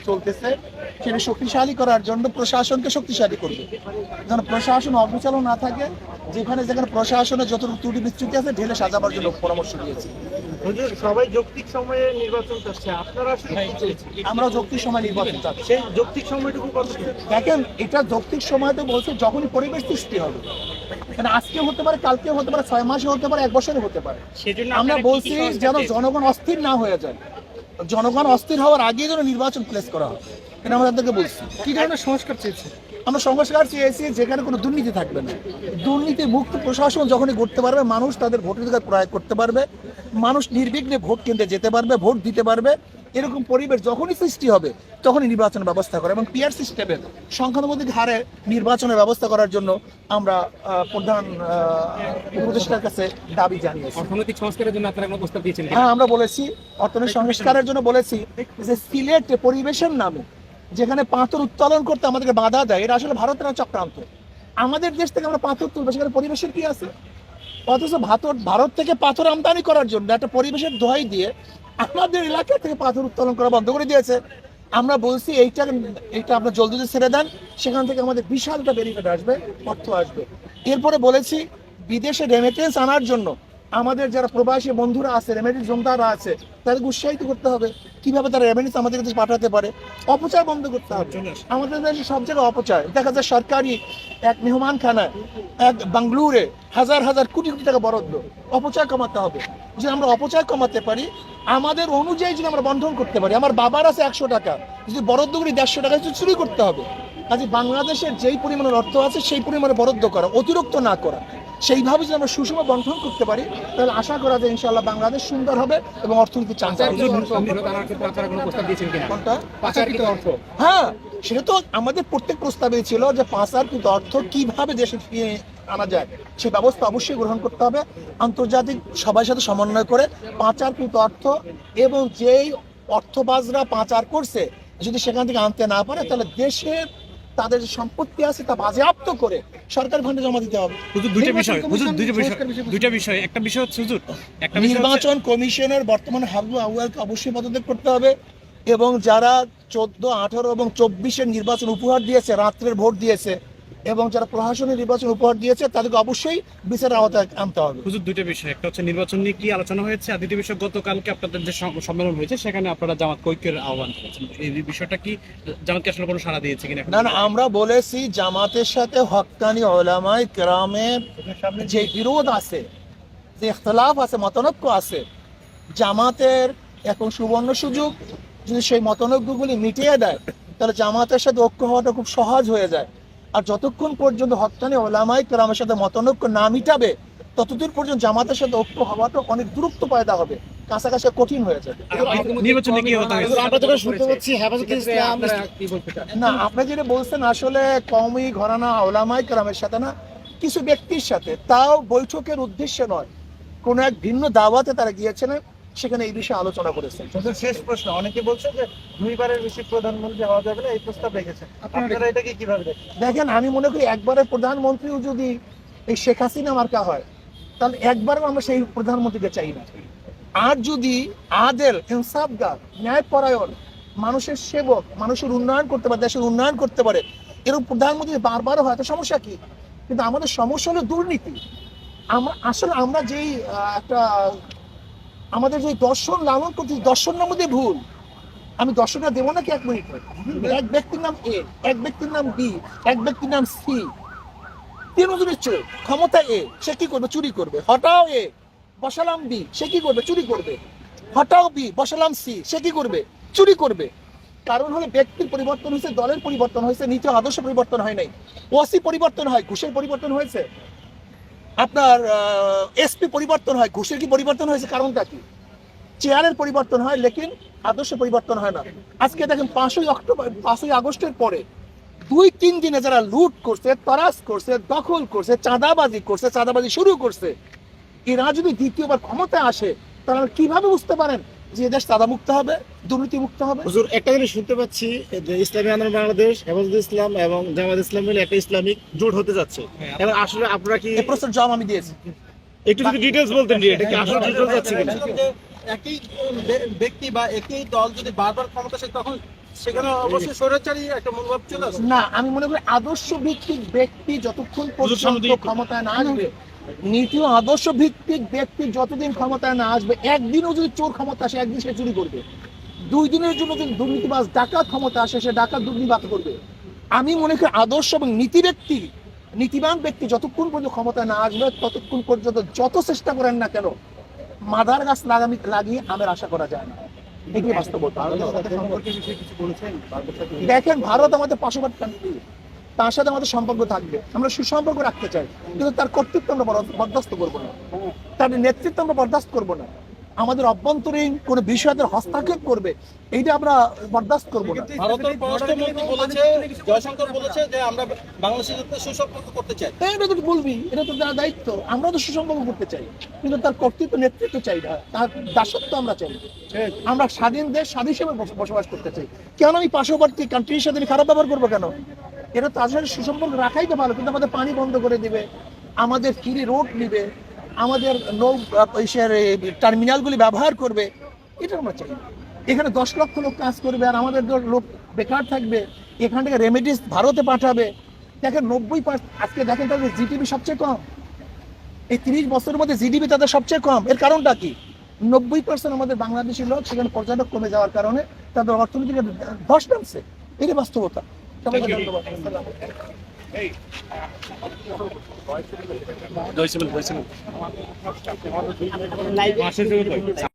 চলতেছে সেটা শক্তিশালী করার জন্য প্রশাসনকে শক্তিশালী করবে, যেন প্রশাসন অপচালন না থাকে, যেখানে যেখানে প্রশাসনের যত ত্রুটি বিচ্যুতি আছে ঢেলে সাজাবার জন্য পরামর্শ দিয়েছে। সবাই যৌক্তিক সময়ে নির্বাচন চাচ্ছে, আপনারা আমরা যৌক্তিক সময় নির্বাচন চাচ্ছি। সেই যৌক্তিক সময়টুকু কত? দেখেন, এটা যৌক্তিক সময় তো বলছে যখনই পরিবেশ সৃষ্টি হবে, মানে আজকে হতে পারে, কালকে হতে পারে, 6 মাসে হতে পারে, 1 বছরে হতে পারে। আমরা বলছি যেন জনগণ অস্থির না হয়ে যায়, জনগণ অস্থির হওয়ার আগে যেন নির্বাচন প্লেস করা হয়, এটা আমরা তাদেরকে বলছি। কি ধরনের সংস্কার চেয়েছে? আমরা সংস্কার চেয়েছি যেখানে কোনো দুর্নীতি থাকবে না, দুর্নীতি মুক্ত প্রশাসন যখনই করতে পারবে, মানুষ তাদের ভোটাধিকার প্রয়োগ করতে পারবে, মানুষ নির্বিঘ্নে ভোট কেন্দ্রে যেতে পারবে, ভোট দিতে পারবে, এরকম পরিবেশ যখনই সৃষ্টি হবে তখনই নির্বাচনের ব্যবস্থা করে এবং পিআর সিস্টেমের সংখ্যানুপাতিক হারে নির্বাচনের ব্যবস্থা করার জন্য আমরা প্রধান উপদেষ্টার কাছে দাবি জানিয়েছি। অর্থনৈতিক সংস্কারের জন্য আপনারা কোনো প্রস্তাব দিয়েছেন? হ্যাঁ, আমরা বলেছি অর্থনৈতিক সংস্কারের জন্য বলেছি যে সিলেট পরিবেশের নামে যেখানে পাথর উত্তোলন করতে আমাদেরকে বাধা দেয়, এটা আসলে ভারতের চক্রান্ত। আমাদের দেশ থেকে আমরা পাথর তুলবো, সেখানে পরিবেশের কি আছে? অথচ ভারত থেকে পাথর আমদানি করার জন্য একটা পরিবেশের দোহাই দিয়ে আমাদের এলাকা থেকে পাথর উত্তোলন করা বন্ধ করে দিয়েছে। আমরা বলছি এইটা আপনার জলদি ছেড়ে দেন, সেখান থেকে আমাদের বিশাল একটা বেনিফিট আসবে, অর্থ আসবে। এরপরে বলেছি বিদেশে রেমিটেন্স আনার জন্য আমাদের যারা প্রবাসী বন্ধুরা আছে, রেমিটেন্স জমদাররা আছে, তাদেরকে উৎসাহিত করতে হবে কিভাবে তারা রেমিটেন্স আমাদের কাছে পাঠাতে পারে। অপচয় বন্ধ করতে হবে। আমাদের দেশে সব জায়গায় অপচয় দেখা যায়। সরকারি এক মেহমানখানায়, এক বাংলুরে হাজার হাজার কোটি কোটি টাকা বরাদ্দ, অপচয় কমাতে হবে। যদি আমরা অপচয় কমাতে পারি, আমাদের অনুযায়ী যদি আমরা বন্ধন করতে পারি, আমার বাবার আছে 100 টাকা, যদি বরাদ্দ করি 150 টাকা চুরি করতে হবে। কাজে বাংলাদেশের যেই পরিমাণের অর্থ আছে সেই পরিমাণে বরাদ্দ করা, অতিরিক্ত না করা। সেইভাবে যদি আমরা সুষম বন্টন করতে পারি তাহলে আশা করা যায় ইনশাআল্লাহ বাংলাদেশ সুন্দর হবে এবং অর্থনীতি চাঙ্গা হবে। হ্যাঁ, সেটা তো আমাদের প্রত্যেক প্রস্তাবে ছিল যে পাচারকৃত অর্থ কিভাবে দেশে ফিরিয়ে আনা যায় সেই ব্যবস্থা অবশ্যই গ্রহণ করতে হবে, আন্তর্জাতিক সবার সাথে সমন্বয় করে। পাচারকৃত অর্থ এবং যেই অর্থবাজরা পাচার করছে যদি সেখান থেকে আনতে না পারে, তাহলে দেশের তাদের যে সম্পত্তি আছে তা বাজেয়াপ্ত করে সরকার ফান্ডে জমা দিতে হবে। দুইটা বিষয় একটা বিষয় হচ্ছে নির্বাচন কমিশনের বর্তমানে হাবু আউয়ালকে অবশ্যই পদত্যাগ করতে হবে এবং যারা 14, 18 এবং 24-এর নির্বাচন উপহার দিয়েছে, রাত্রের ভোট দিয়েছে এবং যারা প্রশাসনের নির্বাচন উপহার দিয়েছে তাদেরকে অবশ্যই বিচারের আওতায় আনতে হবে। হুজুর, দুইটা বিষয়, একটা হচ্ছে নির্বাচন নিয়ে কি আলোচনা হয়েছে, আর দ্বিতীয় বিষয় গতকালকে আপনাদের যে সম্মেলন হয়েছে সেখানে আপনারা জামাত ঐক্যের আহ্বান করেছেন, এই বিষয়টা কি জামাতকে আসলে কোনো সাড়া দিয়েছে কিনা? না, আমরা বলেছি জামাতের সাথে হক্কানি উলামায়ে কেরামের যে বিরোধ আছে, যে ইখতিলাফ আছে, মতানৈক্য আছে, জামাতের এখন সুবর্ণ সুযোগ। যদি সেই মতানৈক্যগুলি মিটিয়ে দেয় তাহলে জামাতের সাথে ঐক্য হওয়াটা খুব সহজ হয়ে যায়। আর যতক্ষণ পর্যন্ত হক্কানি উলামায়ে কেরামের সাথে মতানৈক্য না মিটাবে ততদিন পর্যন্ত জামাতের সাথে ঐক্য হওয়াটা অনেক দূরত্ব পয়দা হবে, কাছাকাছি কঠিন হয়ে যাবে। না, আপনারা যেটা বলছেন আসলে কওমি ঘরানা উলামায়ে কেরামের সাথে না, কিছু ব্যক্তির সাথে, তাও বৈঠকের উদ্দেশ্যে নয়, কোনো এক ভিন্ন দাওয়াতে তারা গিয়েছেন, সেখানে এই বিষয়ে আলোচনা করেছেন। শেষ প্রশ্ন, অনেকে বলছে যে 2বারের বেশি প্রধানমন্ত্রী হওয়া যাবে না, এই প্রস্তাব রেখেছেন, আপনারা এটাকে কিভাবে দেখেন? আমি মনে করি একবারের প্রধানমন্ত্রীও যদি এই শেখ হাসিনা মার্কা হয় তাহলে একবারও আমরা সেই প্রধানমন্ত্রীকে চাই না। আর যদি আদেল, ইনসাফগার, ন্যায়পরায়ণ, মানুষের সেবক, মানুষের উন্নয়ন করতে পারে, দেশের উন্নয়ন করতে পারে, এরকম প্রধানমন্ত্রী বারবার হয় তো সমস্যা কি? কিন্তু আমাদের সমস্যা হলো দুর্নীতি। আমরা যেই একটা আমাদের যে দর্শন লালন করতে, দর্শনের মধ্যে ভুল। আমি দর্শনটা দেবো নাকি 1 মিনিট? এক ব্যক্তির নাম এ, এক ব্যক্তির নাম বি, এক ব্যক্তির নাম সি, তিনজনের চোর, ক্ষমতা এ, সে কি করবে? চুরি করবে। হটাও এ, বসালাম বি, সে কি করবে? চুরি করবে। হটাও বি, বসালাম সি, সে কি করবে? চুরি করবে। কারণ হলো ব্যক্তির পরিবর্তন হয়েছে, দলের পরিবর্তন হয়েছে, নীতি আদর্শ পরিবর্তন হয় নাই। ওসি পরিবর্তন হয়, ঘুষের পরিবর্তন হয়েছে। আপনার এসপি পরিবর্তন হয়, ঘুষের কি পরিবর্তন হয়েছে? কারণটা কি? চেয়ারের পরিবর্তন হয়, লেকিন আদর্শ পরিবর্তন হয় না। আজকে দেখেন 5ই আগস্টের পরে 2-3 দিনে যারা লুট করছে, তরাস করছে, দখল করছে, চাঁদাবাজি শুরু করছে, এরা যদি দ্বিতীয়বার ক্ষমতায় আসে তাহলে কিভাবে বুঝতে পারেন যে দেশ চাঁদা মুক্ত হবে, দুর্নীতি মুক্ত হবে? হুজুর, একটা জিনিস শুনতে পাচ্ছি যে ইসলামী আন্দোলন বাংলাদেশ, হেফাজতে ইসলাম এবং জামাত ইসলাম মিলে একটা ইসলামিক জোট হতে যাচ্ছে। এবার আসলে আপনারা কি এই প্রশ্নের জবাব আমি দিয়েছি। একটু যদি ডিটেইলস বলতেন, এটা কি আসলে জোট হতে যাচ্ছে কিনা? একই ব্যক্তি বা একই দল যদি বারবার ক্ষমতা আসে তখন সেখানে অবশ্যই স্বৈরাচারী একটা মনোভাব চলে আসে। না, আমি মনে করি আদর্শ ভিত্তিক ব্যক্তি যতক্ষণ পর্যন্ত ক্ষমতায় না আসবে, নীতি ও আদর্শ ভিত্তিক ব্যক্তি যতদিন ক্ষমতায় না আসবে, একদিনও যদি চোর ক্ষমতা আসে একদিন সে চুরি করবে, 2 দিনের জন্য যদি দুর্নীতিবাজ ডাকাত ক্ষমতা আসে সে ডাকাত দুর্নীতিবাদ করবে। আমি মনে করি আদর্শ এবং নীতিবান ব্যক্তি যতক্ষণ পর্যন্ত ক্ষমতায় না আসবে ততক্ষণ পর্যন্ত যত চেষ্টা করেন না কেন মাদার গাছ লাগিয়ে আমের আশা করা যায় না। এটাই বাস্তবতা। দেখেন, ভারত আমাদের পার্শ্ববর্তী কান্ট্রি, তার সাথে আমাদের সম্পর্ক থাকবে, আমরা সুসম্পর্ক রাখতে চাই, কিন্তু তার কর্তৃত্ব আমরা বরদাস্ত করবো না, তার নেতৃত্ব আমরা বরদাস্ত করবো না। আমাদের অভ্যন্তরীণ কোনো বিষয়ের হস্তক্ষেপ করবে এইটা আমরা বরদাস্ত করবো না। ভারতের পররাষ্ট্রমন্ত্রী বলেছে, জয়শঙ্কর বলেছে যে আমরা বাংলাদেশের সাথে সুসম্পর্ক করতে চাই। এটা তো বলবি, এটা তো তার দায়িত্ব, আমরা তো সুসম্পর্ক করতে চাই, কিন্তু তার কর্তৃত্ব নেতৃত্ব চাই না, তার দাসত্ব আমরা চাই। আমরা স্বাধীন দেশ, স্বাধীন হিসেবে বসবাস করতে চাই। কেন আমি পার্শ্ববর্তী কান্ট্রির সাথে খারাপ ব্যবহার করবো কেন? এটা তার সাথে সুসম্পর্ক রাখাই তো ভালো, কিন্তু আমাদের পানি বন্ধ করে দিবে, আমাদের ফ্রি রোড নিবে, আমাদের নৌ টার্মিনালগুলি ব্যবহার করবে, এটা আমরা চাই। এখানে 10 লক্ষ লোক কাজ করবে আর আমাদের লোক বেকার থাকবে, এখান থেকে রেমিডিস ভারতে পাঠাবে। দেখেন 90%, আজকে দেখেন তাদের জিডিপি সবচেয়ে কম, এই 30 বছরের মধ্যে জিডিপি তাদের সবচেয়ে কম। এর কারণটা কি? 90% আমাদের বাংলাদেশি লোক সেখানে পর্যটক কমে যাওয়ার কারণে তাদের অর্থনীতিকে ধস নামছে। এটাই বাস্তবতা। সবাইকে ধন্যবাদ। জয়সিমন